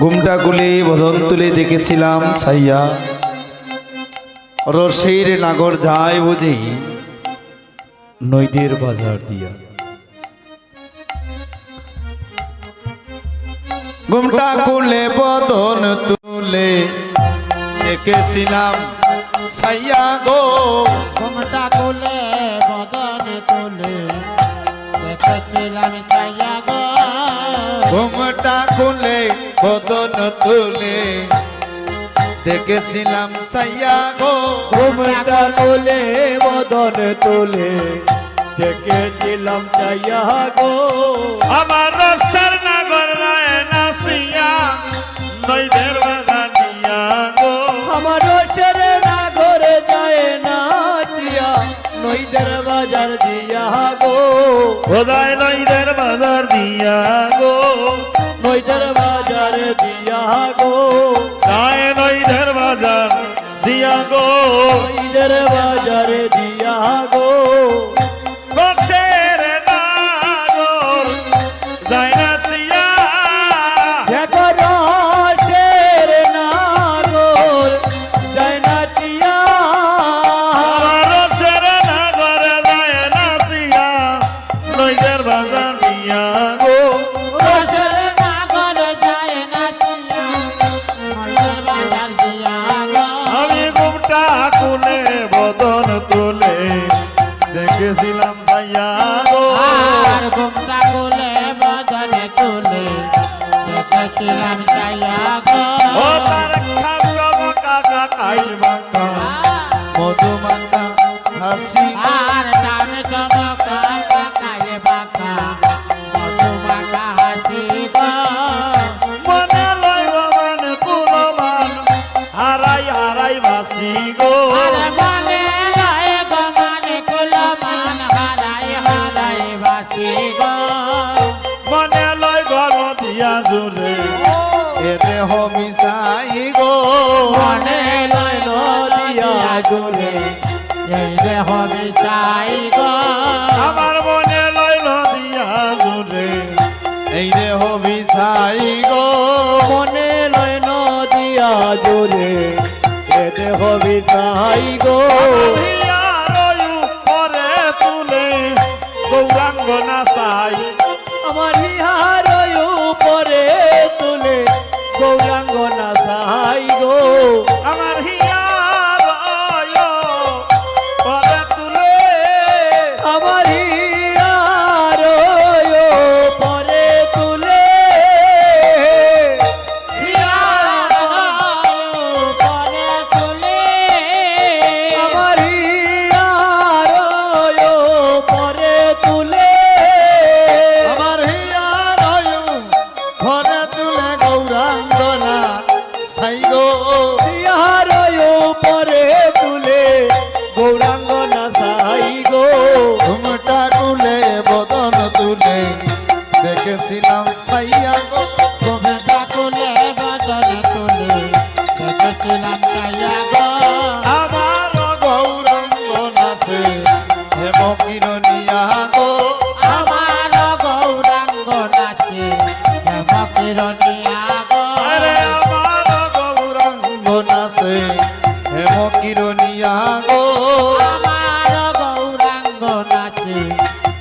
ঘুমটা কুলে বদন তুলে দেখেছিলাম ছাইয়া রসের নাগর যায় বুঝি নইদের বাজার দিয়া। ঘুমটা কুলে বদন তুলে দেখেছিলাম ছাইয়া গো। ঘুমটা কুলে বদন তুলে দেখেছিলাম ছাইয়া গো। ঘুমটা কুলে বদন তুলে দেখেছিলাম ছাইয়া গো। ঘুমটা কুলে বদন তুলে দেখেছিলাম ছাইয়া গো। আমার রসের নাগর রায় নাসিয়া নইদের বাজার দিয়া গো। আমার রসের নাগর যায় নাচিয়া নইদের বাজার দিয়া গো। খোদাই নইদের বাজার দিয়া গো। নইদের বাজার দিয়া গো। যায় নইদের বাজার দিয়া গো। নইদের বাজার দিয়া গো। রসের নাগর যায় নাসিয়া দেখো রসের নাগর যায় নাচিয়া। আমার রসের নাগর যায় নাসিয়া নইদের বাজার দিয়া গো। রসের নাগর যায় নাচিয়া নইদের বাজার দিয়া গো। আমি ঘুমটা কুলে বদন তুলে দেখেছিলাম ছাইয়া গো। আর ঘুমটা কুলে বদন তুলে দেখেছিলাম ছাইয়া গো। ও তার খাজা কাকা কাইল বাঁকা মধুমাতা হাসি আর দান চমকা কাকালে বাঁকা মধুমাতা হাসি গো। মনে লইব মানে কুলমান হারাই হারাই বাসি গো। আর মনে লয় গো মানে কুলমান হারাই হারাই বাসি গো। মনে লয় গল দিয়া জুড়ে এতে হমি সাই গো। মনে লয় নদিয়া জুড়ে এই দেহ বিচাই গো। আমার মনে লয় দিয়া জুড়ে এই রে হবি সাই গো। মনে লয় নদিয়া জোরে এ দেহ বিতাই গো। হিয়া রয়ু পরে তুলে গৌরাঙ্গ নাচাই। আমার ইহার উপরে তুলে গৌরাঙ্গ নাচাই গো। আমার হিয়া রয়ু পরে তুলে আমার ইহার উপরে তুলে পরে তুলে আমার ইহার উপরে তুলে আমার হিয়া রয়ু ঘরে তুলে গৌরাঙ্গনা সাই গো। ইহার উপরে তুলে গৌরাঙ্গ নাচাই গো। ঘুমটা কুলে বদন তুলে দেখেছিলাম সাইয়া গো। ঘুমটা কুলে বদন তুলে দেখেছিলাম ছাইয়া গো। আমার গৌরাঙ্গ নাচে হেম কিরণিয়া গো। আমার গৌরাঙ্গ নাচে হেম কিরণিয়া গো। আরে আমার গৌরাঙ্গ নাচে হেম কিরণিয়া গো। আমার গৌরাঙ্গ নাচে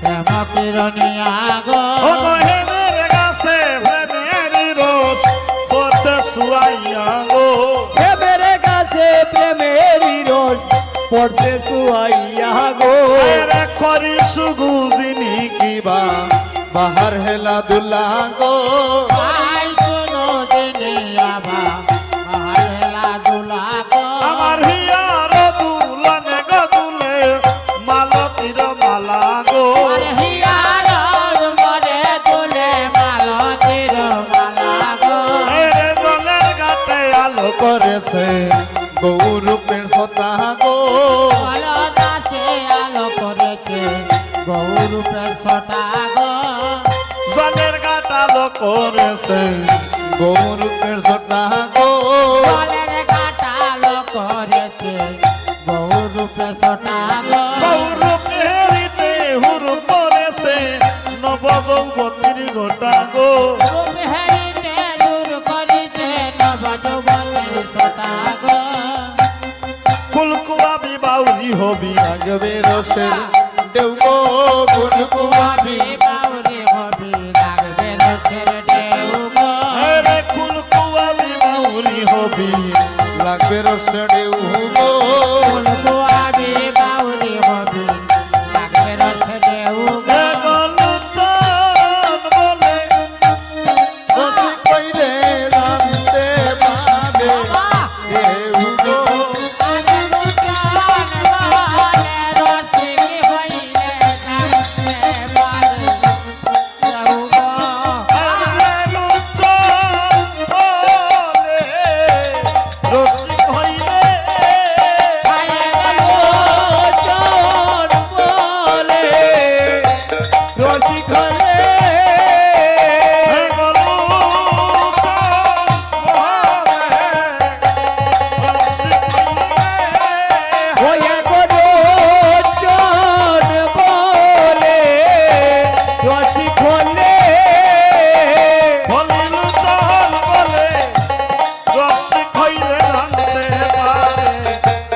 হেম কিরণিয়া গো। ও হেমের গাছে প্রেমের রস পড়তে শুয়াইয়া গো। প্রেমের কাছে প্রেমেরই রস পড়তে শুয়াইয়া গো। আরে করি সুগুদিনী কিবা বাহার হেলা দুলা গো। আই শুনো দিনিয়াবা আহেলা দুলা গো। আমার হিয়ার দুলনে গো দুলে মালতীর মালা গো। আর হিয়ার মরে তুলে মালতীর মালা গো। এরে জলের ঘাটে আলো করেছে গৌরূপের সতা গো। বলো নাচে আলো করেছে গৌরূপের ছটা গো। জলের ঘাট আলো করেছে গৌরূপের সতা গো। জলের কাটা আলো করেছে গৌরূপের ছটা গো। গৌরূপেরিতে হুরু পড়েছে নবযৌবতীর গোটা গো। রূপ হেরি হবি লাগবে রসের দেউ গো গুন কুয়াবি বাউরি হবি লাগবে রসের ঢেউ গো রে কুল কুয়াবি বাউরি হবি লাগবে রসের দেউ গো ফুলকুয়াবি বাউরি হবি লাগবে রসের ঢেউ গো রসি কইলে জানতে পাবে দেউ গো আরে রুচান বলে রসিক হইলে জানতে পারে ঢেউ গো রসিক হইলে লোচন বলে রসিক হলে ওয়ে গো লোচন বলে রসিক হলে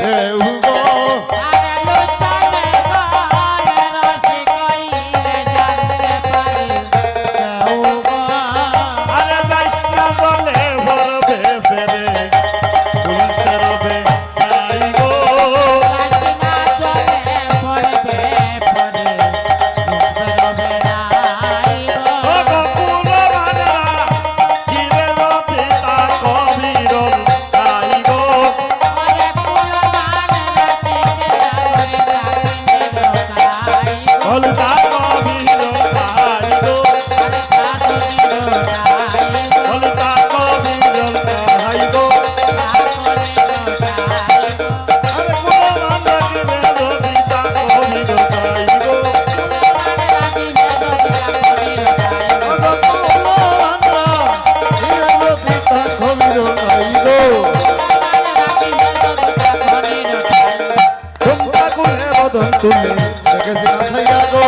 দেউ গো আরে লুচান বলে রসিক হইলে জানতে পারে ঢেউ গো কাশিনা চলে পড়বে পড়ে বেরোবে নাই গো ওরে কুলমান রাতিকে ওরে কাটিনে রোকাই গো ওরে কাটিনে রোকাই গো কাটিনে রোকাই গো রাতিনে রোকা করি রোকাই গো রাতিনে রোকা করি রোকাই তুলে দেখেছি না ছাইয়া গো